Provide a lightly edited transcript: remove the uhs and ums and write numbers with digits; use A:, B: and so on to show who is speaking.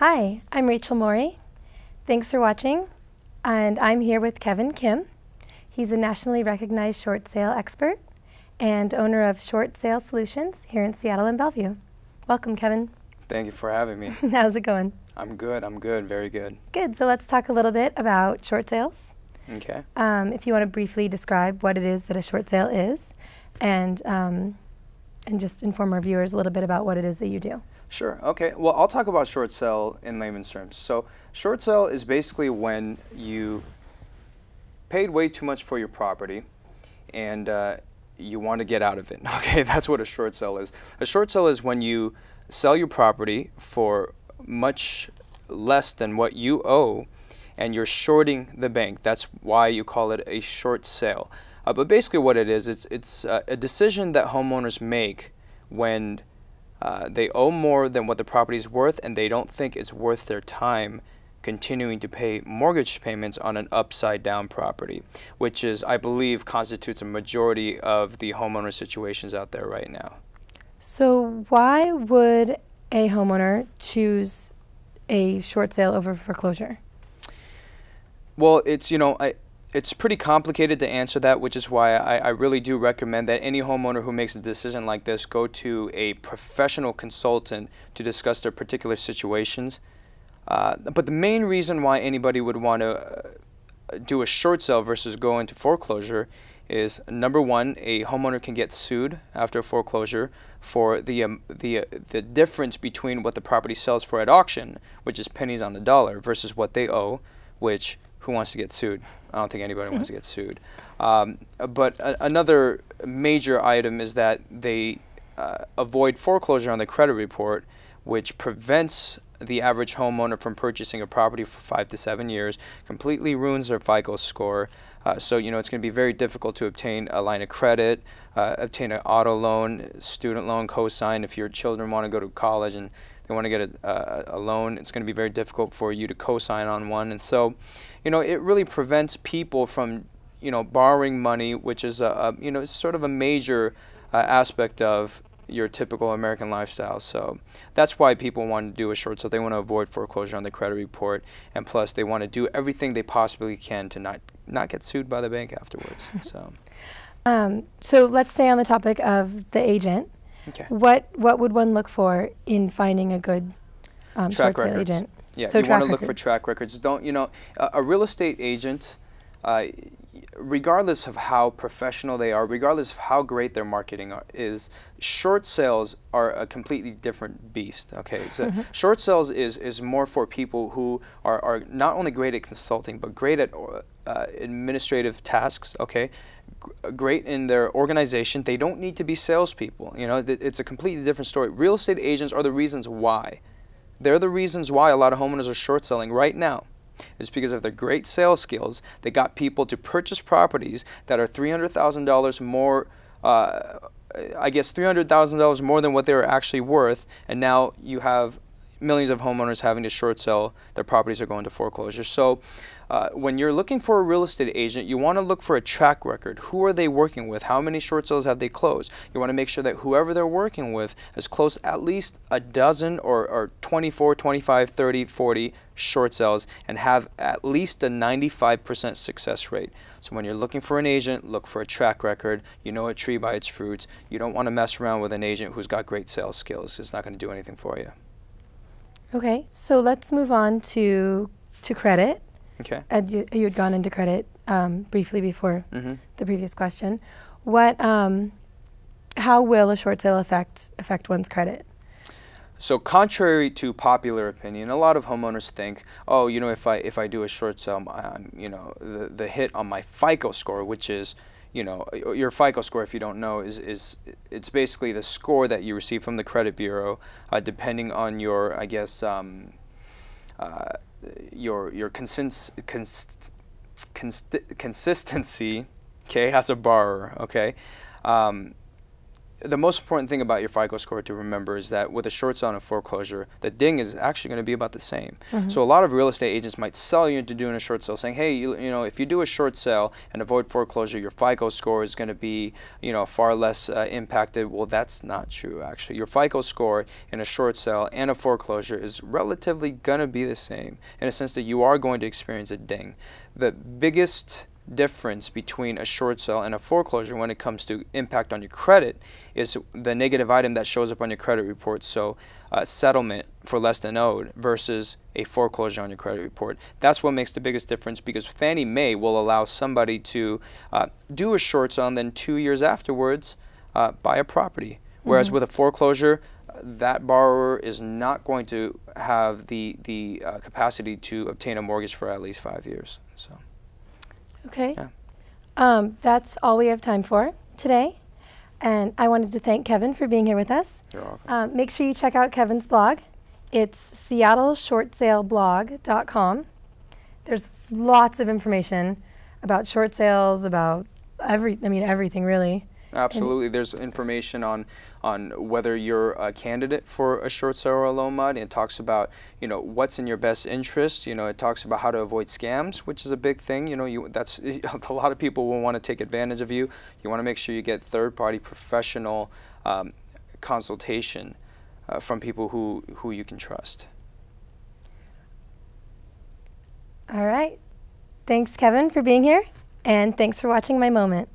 A: Hi, I'm Rachel Moery. Thanks for watching, and I'm here with Kevin Kim. He's a nationally recognized short sale expert and owner of Short Sale Solutions here in Seattle and Bellevue. Welcome, Kevin.
B: Thank you for having me.
A: How's it going?
B: I'm good, very good.
A: Good, so let's talk a little bit about short sales.
B: Okay.
A: If you want to briefly describe what it is that a short sale is and just inform our viewers a little bit about what it is that you do.
B: Sure, okay. Well, I'll talk about short sale in layman's terms. So short sale is basically when you paid way too much for your property and you want to get out of it. Okay, that's what a short sale is. A short sale is when you sell your property for much less than what you owe and you're shorting the bank. That's why you call it a short sale. But basically what it is, it's a decision that homeowners make when they owe more than what the property is worth and they don't think it's worth their time continuing to pay mortgage payments on an upside down property, which is, I believe, constitutes a majority of the homeowner situations out there right now. So
A: why would a homeowner choose a short sale over foreclosure?
B: Well, it's pretty complicated to answer that, which is why I really do recommend that any homeowner who makes a decision like this go to a professional consultant to discuss their particular situations. But the main reason why anybody would want to do a short sale versus go into foreclosure is, number one, a homeowner can get sued after foreclosure for the difference between what the property sells for at auction, which is pennies on the dollar, versus what they owe, which who wants to get sued? I don't think anybody wants to get sued. But another major item is that they avoid foreclosure on the credit report, which prevents the average homeowner from purchasing a property for 5 to 7 years, completely ruins their FICO score. So, it's going to be very difficult to obtain a line of credit, obtain an auto loan, student loan co-sign. If your children want to go to college and they want to get a loan, it's going to be very difficult for you to co-sign on one. And so, it really prevents people from, borrowing money, which is, sort of a major aspect of your typical American lifestyle. So that's why people want to do a short sale. They want to avoid foreclosure on the credit report, and plus they want to do everything they possibly can to not get sued by the bank afterwards.
A: So let's stay on the topic of the agent.
B: Okay.
A: What would one look for in finding a good short sale agent?
B: Yeah,
A: so
B: you want to look for track records. A real estate agent, regardless of how professional they are, regardless of how great their marketing is, short sales are a completely different beast. Okay, so short sales is more for people who are not only great at consulting but great at administrative tasks. Okay, great in their organization. They don't need to be salespeople. It's a completely different story. Real estate agents are the reasons why. They're the reasons why a lot of homeowners are short selling right now. It's because of their great sales skills. They got people to purchase properties that are $300,000 more, I guess $300,000 more than what they were actually worth, and now you have millions of homeowners having to short sell. Their properties are going to foreclosure. So when you're looking for a real estate agent, you want to look for a track record. Who are they working with? How many short sales have they closed? You want to make sure that whoever they're working with has closed at least a dozen or 24, 25, 30, 40 short sales and have at least a 95% success rate. So when you're looking for an agent, look for a track record. You know a tree by its fruits. You don't want to mess around with an agent who's got great sales skills. It's not going to do anything for you.
A: Okay, so let's move on to credit.
B: Okay.
A: You had gone into credit briefly before the previous question. How will a short sale affect one's credit?
B: So contrary to popular opinion, a lot of homeowners think, oh, if I do a short sale, the hit on my FICO score, which is, your FICO score, if you don't know, it's basically the score that you receive from the credit bureau, depending on your, I guess, your consistency, okay, as a borrower, okay. the most important thing about your FICO score to remember is that with a short sale and a foreclosure, the ding is actually going to be about the same. So a lot of real estate agents might sell you into doing a short sale, saying, hey, you know, if you do a short sale and avoid foreclosure, your FICO score is going to be, you know, far less impacted. Well, that's not true, actually. Your FICO score in a short sale and a foreclosure is relatively going to be the same, in a sense that you are going to experience a ding. The biggest difference between a short sale and a foreclosure when it comes to impact on your credit is the negative item that shows up on your credit report. So settlement for less than owed versus a foreclosure on your credit report. That's what makes the biggest difference, because Fannie Mae will allow somebody to do a short sale and then 2 years afterwards buy a property. Whereas with a foreclosure, that borrower is not going to have the capacity to obtain a mortgage for at least 5 years. So.
A: Okay.
B: Yeah.
A: That's all we have time for today. And I wanted to thank Kevin for being here with us.
B: You're welcome.
A: Make sure you check out Kevin's blog. It's seattleshortsaleblog.com. There's lots of information about short sales, about everything really.
B: Absolutely. There's information on whether you're a candidate for a short sale or a loan mod. It talks about, you know, what's in your best interest. You know, it talks about how to avoid scams, which is a big thing. You know, that's a lot of people will want to take advantage of you. You want to make sure you get third-party professional consultation from people who you can trust.
A: All right. Thanks, Kevin, for being here, and thanks for watching My Moment.